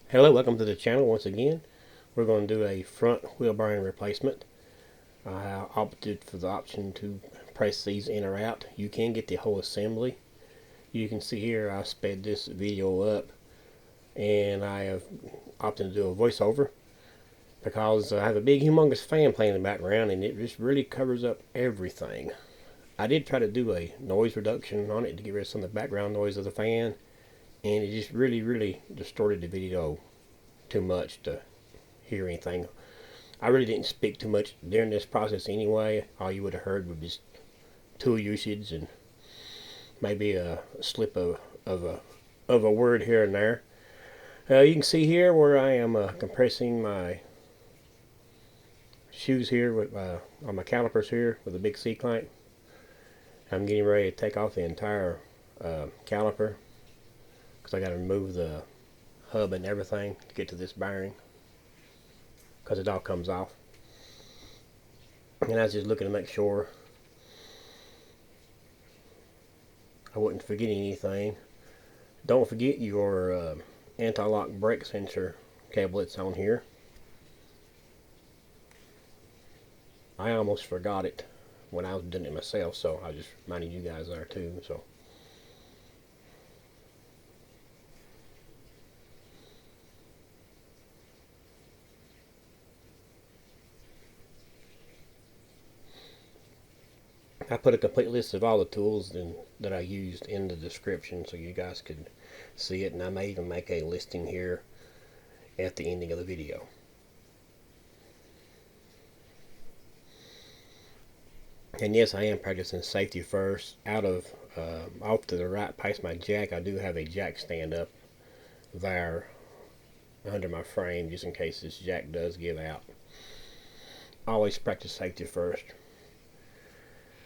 Hello, welcome to the channel once again. We're going to do a front wheel bearing replacement. I opted for the option to press these in or out. You can get the whole assembly. You can see here I sped this video up and I have opted to do a voiceover because I have a big humongous fan playing in the background and it just really covers up everything. I did try to do a noise reduction on it to get rid of some of the background noise of the fan, and it just really distorted the video too much to hear anything. I really didn't speak too much during this process anyway. All you would have heard was just tool usage and maybe a slip of a word here and there. You can see here where I am compressing my shoes here with on my calipers here with a big C clamp. I'm getting ready to take off the entire caliper because I got to remove the hub and everything to get to this bearing because it all comes off. And I was just looking to make sure I wasn't forgetting anything. Don't forget your anti-lock brake sensor cable that's on here. I almost forgot it when I was doing it myself, so I just reminded you guys there too. So I put a complete list of all the tools that I used in the description so you guys could see it, and I may even make a listing here at the ending of the video. And yes, I am practicing safety first. Off to the right past my jack, I do have a jack stand up there under my frame just in case this jack does give out. Always practice safety first.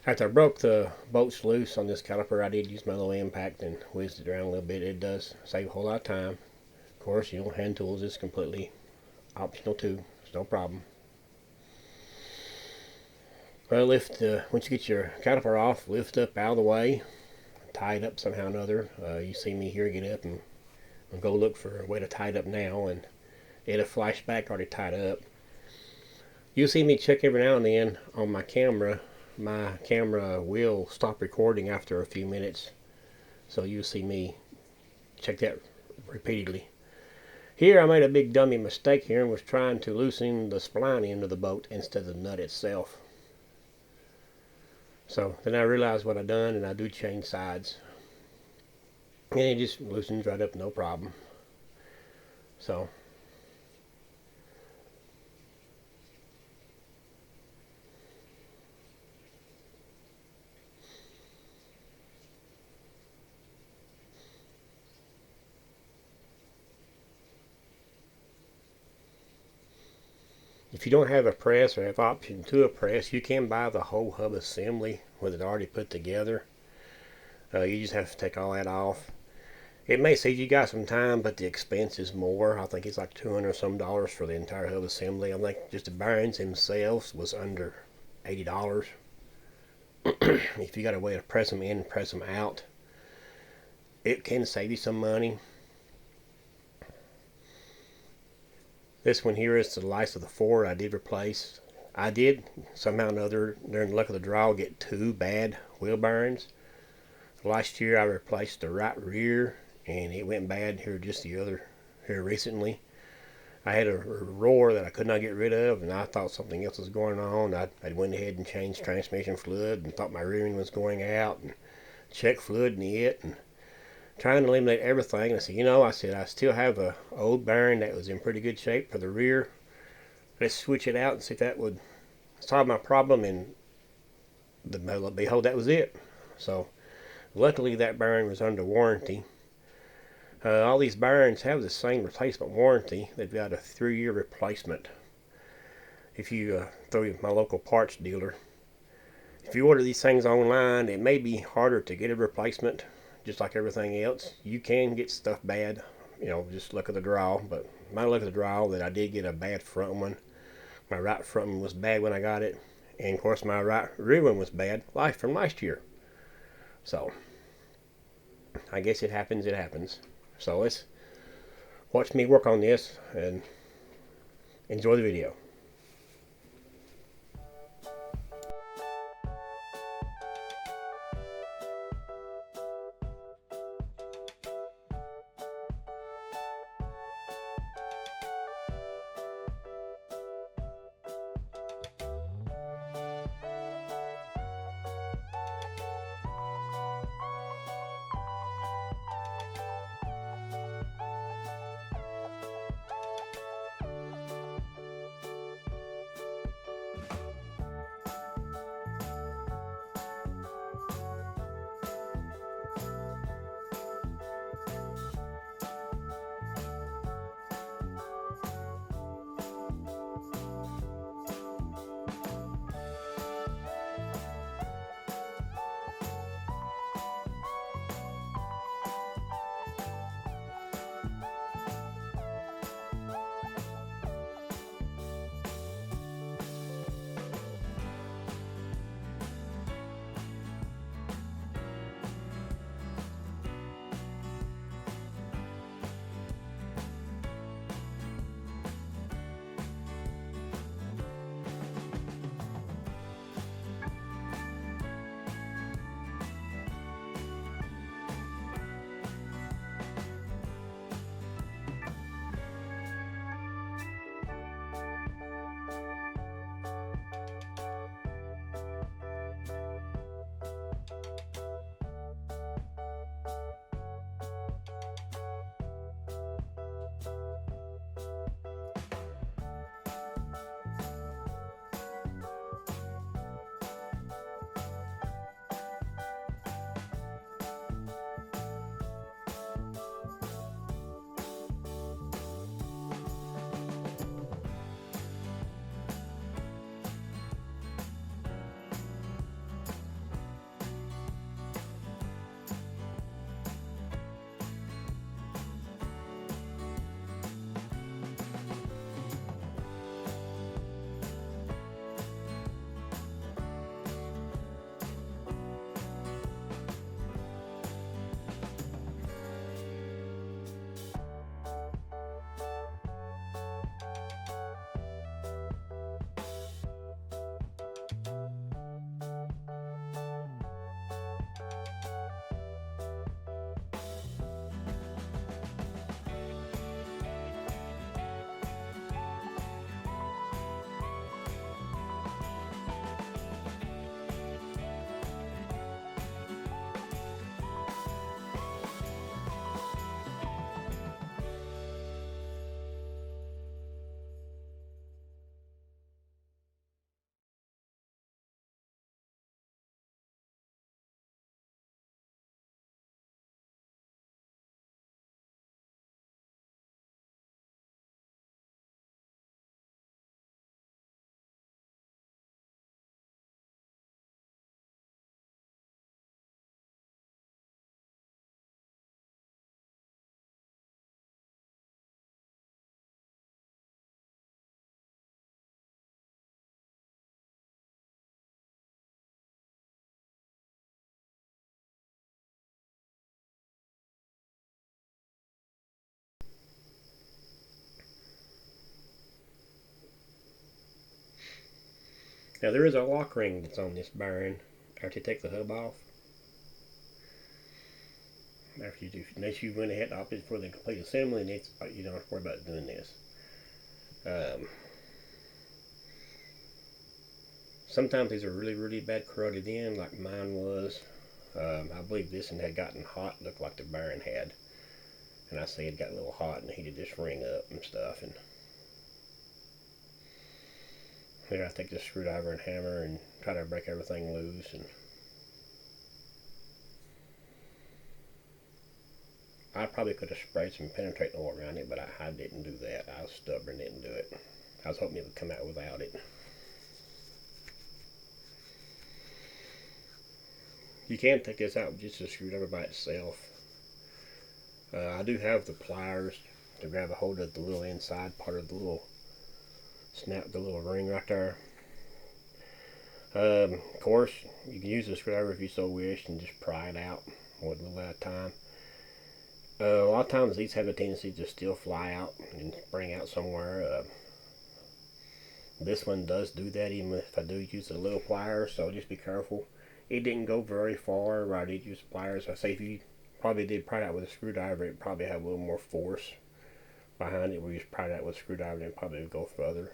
After I broke the bolts loose on this caliper, I did use my little impact and whizzed it around a little bit. It does save a whole lot of time. Of course, hand tools is completely optional too. It's no problem. Well, once you get your caliper off, lift up out of the way, tie it up somehow or another. You see me here get up and go look for a way to tie it up now, and it'll flash back already tied up. You'll see me check every now and then on my camera. My camera will stop recording after a few minutes, so you'll see me check that repeatedly. Here I made a big dummy mistake here and was trying to loosen the spline end of the boat instead of the nut itself. So then I realized what I done, and I do change sides, and it just loosens right up, no problem. So if you don't have a press or have option to a press, you can buy the whole hub assembly with it already put together. You just have to take all that off. It may save you guys some time, but the expense is more. I think it's like $200 some for the entire hub assembly. I think just the bearings themselves was under $80. If you got a way to press them in and press them out, it can save you some money. This one here is the last of the four I did replace. I did somehow or another during the luck of the draw get two bad wheel bearings. Last year I replaced the right rear and it went bad here recently. I had a roar that I could not get rid of, and I thought something else was going on. I went ahead and changed transmission fluid and thought my rear end was going out and checked fluid in it and trying to eliminate everything. I said, I still have a old bearing that was in pretty good shape for the rear. Let's switch it out and see if that would solve my problem, and behold, that was it. So luckily that bearing was under warranty. All these bearings have the same replacement warranty. They've got a 3-year replacement. If you throw my local parts dealer, if you order these things online, it may be harder to get a replacement. Just like everything else, you can get stuff bad, just luck of the draw. But my luck of the draw that I did get a bad front one. My right front one was bad when I got it, and of course my right rear one was bad from last year. So I guess it happens. So let's Watch me work on this and enjoy the video. Now there is a lock ring that's on this bearing after you take the hub off. After you do, unless you went ahead and opted for the complete assembly, and you don't have to worry about doing this. Sometimes these are really bad corroded in, like mine was. I believe this one had gotten hot, looked like the bearing had. And I say it got a little hot and heated this ring up and stuff. And here I take this screwdriver and hammer and try to break everything loose. And I probably could have sprayed some penetrating oil around it, but I didn't do that. I was stubborn, didn't do it. I was hoping it would come out without it. You can take this out with just a screwdriver by itself. I do have the pliers to grab a hold of the little inside part of the little snap, the little ring right there. Of course, you can use the screwdriver if you so wish and just pry it out one little at a time. A lot of times these have a tendency to still fly out and spring out somewhere. This one does do that even if I do use a little pliers, so just be careful. It didn't go very far where I did use pliers. I say if you probably did pry it out with a screwdriver, it probably have a little more force behind it. Where you just pry it out with a screwdriver, and it probably would go further.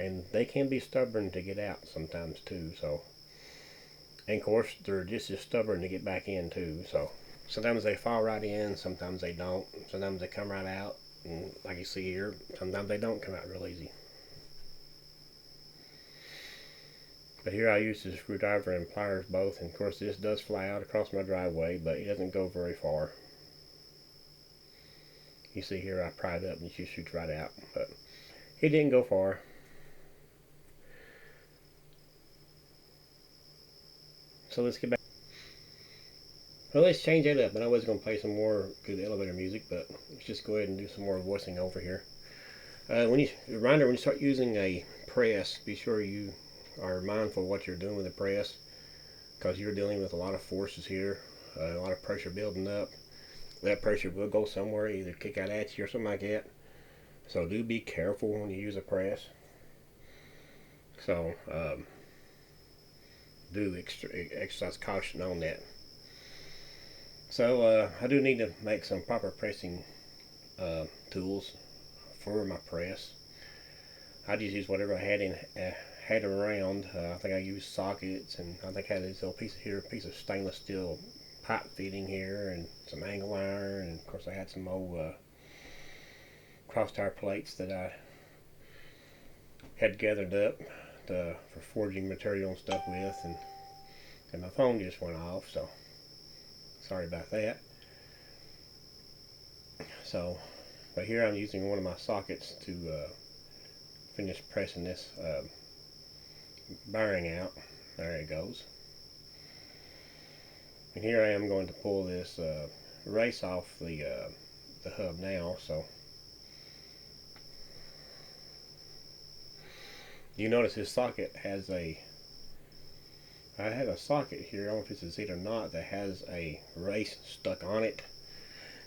And they can be stubborn to get out sometimes too. So, and of course they're just as stubborn to get back in too. So sometimes they fall right in, sometimes they don't. Sometimes they come right out, and like you see here, sometimes they don't come out real easy. But here I use the screwdriver and pliers both, and of course this does fly out across my driveway, but it doesn't go very far. You see here I pried it up and it just shoots right out, but it didn't go far. So let's get back. Well, let's change that up. And I was going to play some more good elevator music, but let's just go ahead and do some more voicing over here. Reminder, when you start using a press, be sure you are mindful of what you're doing with the press, because you're dealing with a lot of forces here, a lot of pressure building up. That pressure will go somewhere, either kick out at you or something like that. So do be careful when you use a press. So do exercise caution on that. So I do need to make some proper pressing tools for my press. I just use whatever I had around. I think I used sockets, and I think I had this little piece here, a piece of stainless steel pipe fitting here, and some angle iron, and of course I had some old cross tire plates that I had gathered up for forging material and stuff with, and my phone just went off, so sorry about that. So, but here I'm using one of my sockets to finish pressing this bearing out. There it goes. And here I am going to pull this race off the hub now. So you notice this socket has I have a socket here, I don't know if it's a Z or not, that has a race stuck on it.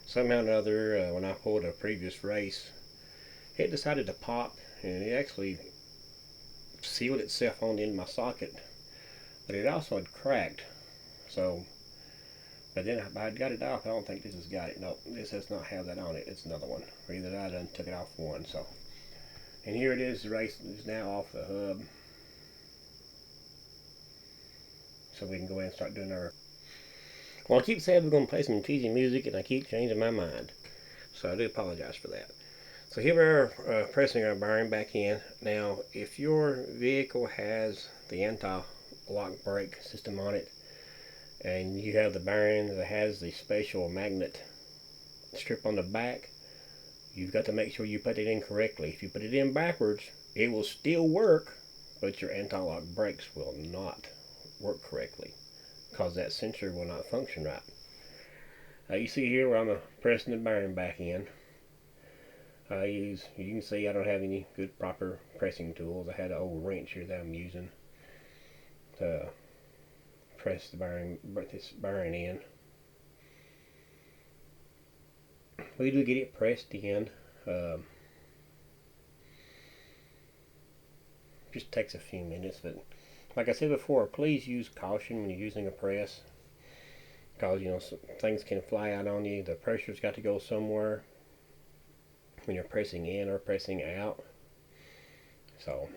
Somehow or another, when I pulled a previous race, it decided to pop, and it actually sealed itself on the end of my socket, but it also had cracked. So, but then I got it off. I don't think this has got it. No, this does not have that on it. It's another one. Or either I done took it off one. So, and here it is. The race is now off the hub. So we can go ahead and start doing our. Well, I keep saying we're going to play some cheesy music, and I keep changing my mind. So I do apologize for that. So here we are pressing our bearing back in. Now, if your vehicle has the anti-lock brake system on it, and you have the bearing that has the special magnet strip on the back, you've got to make sure you put it in correctly. If you put it in backwards, it will still work, but your anti-lock brakes will not work correctly, because that sensor will not function right. You see here where I'm pressing the bearing back in. You can see I don't have any good proper pressing tools. I had an old wrench here that I'm using to press this bearing in. We do get it pressed in. Just takes a few minutes, but like I said before, please use caution when you're using a press, because things can fly out on you. The pressure's got to go somewhere when you're pressing in or pressing out. So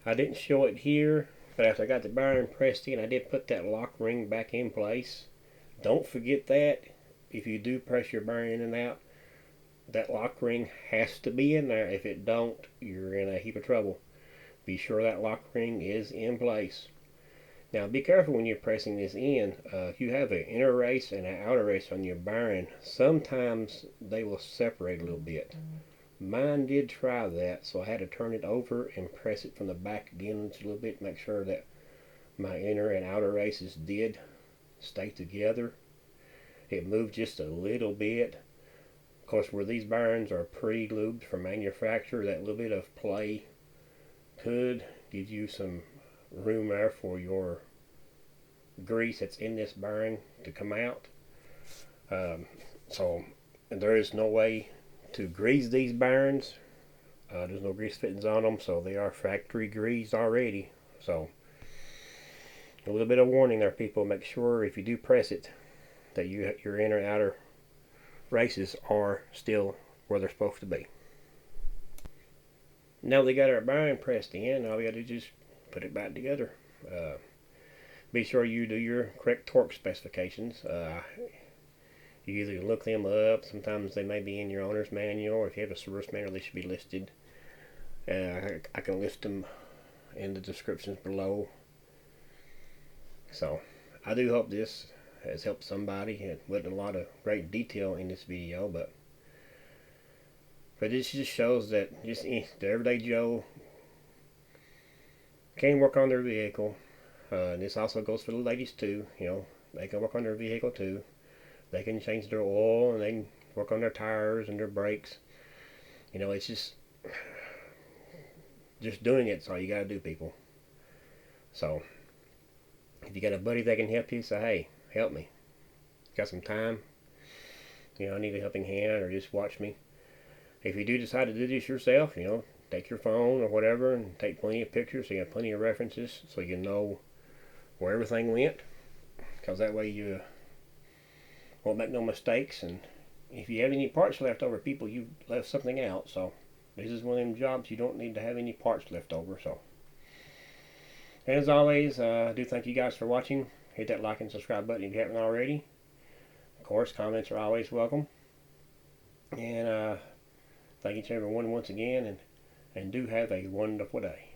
I didn't show it here, but after I got the bearing pressed in, I did put that lock ring back in place. Don't forget that. If you do press your bearing in and out, that lock ring has to be in there. If it don't, you're in a heap of trouble. Be sure that lock ring is in place. Now be careful when you're pressing this in. If you have an inner race and an outer race on your bearing, sometimes they will separate a little bit. Mine did try that, so I had to turn it over and press it from the back again just a little bit to make sure that my inner and outer races did stay together. It moved just a little bit, Of course, where these bearings are pre-lubed from manufacturer, that little bit of play could give you some room there for your grease that's in this bearing to come out. So there is no way to grease these bearings. There's no grease fittings on them, so they are factory greased already. So a little bit of warning there, people. Make sure if you do press it that your inner and outer races are still where they're supposed to be. Now they got our bearing pressed in, all we got to do is just put it back together. Be sure you do your correct torque specifications. You either look them up. Sometimes they may be in your owner's manual, or if you have a service manual, they should be listed. I can list them in the descriptions below. So I do hope this has helped somebody. It wasn't a lot of great detail in this video, but this just shows that just the everyday Joe can work on their vehicle. And this also goes for the ladies too. You know, they can work on their vehicle too. They can change their oil, and they can work on their tires and their brakes. You know, it's just doing it's all you gotta do, people. So if you got a buddy that can help you, say, hey, help me. Got some time? You know, I need a helping hand, or just watch me. If you do decide to do this yourself, you know, take your phone or whatever and take plenty of pictures so you have plenty of references so you know where everything went. Because that way you won't make no mistakes. And if you have any parts left over, people, you left something out. So this is one of them jobs you don't need to have any parts left over. So, and as always, I do thank you guys for watching. Hit that like and subscribe button if you haven't already. Of course, comments are always welcome. And thank each and every one once again, and do have a wonderful day.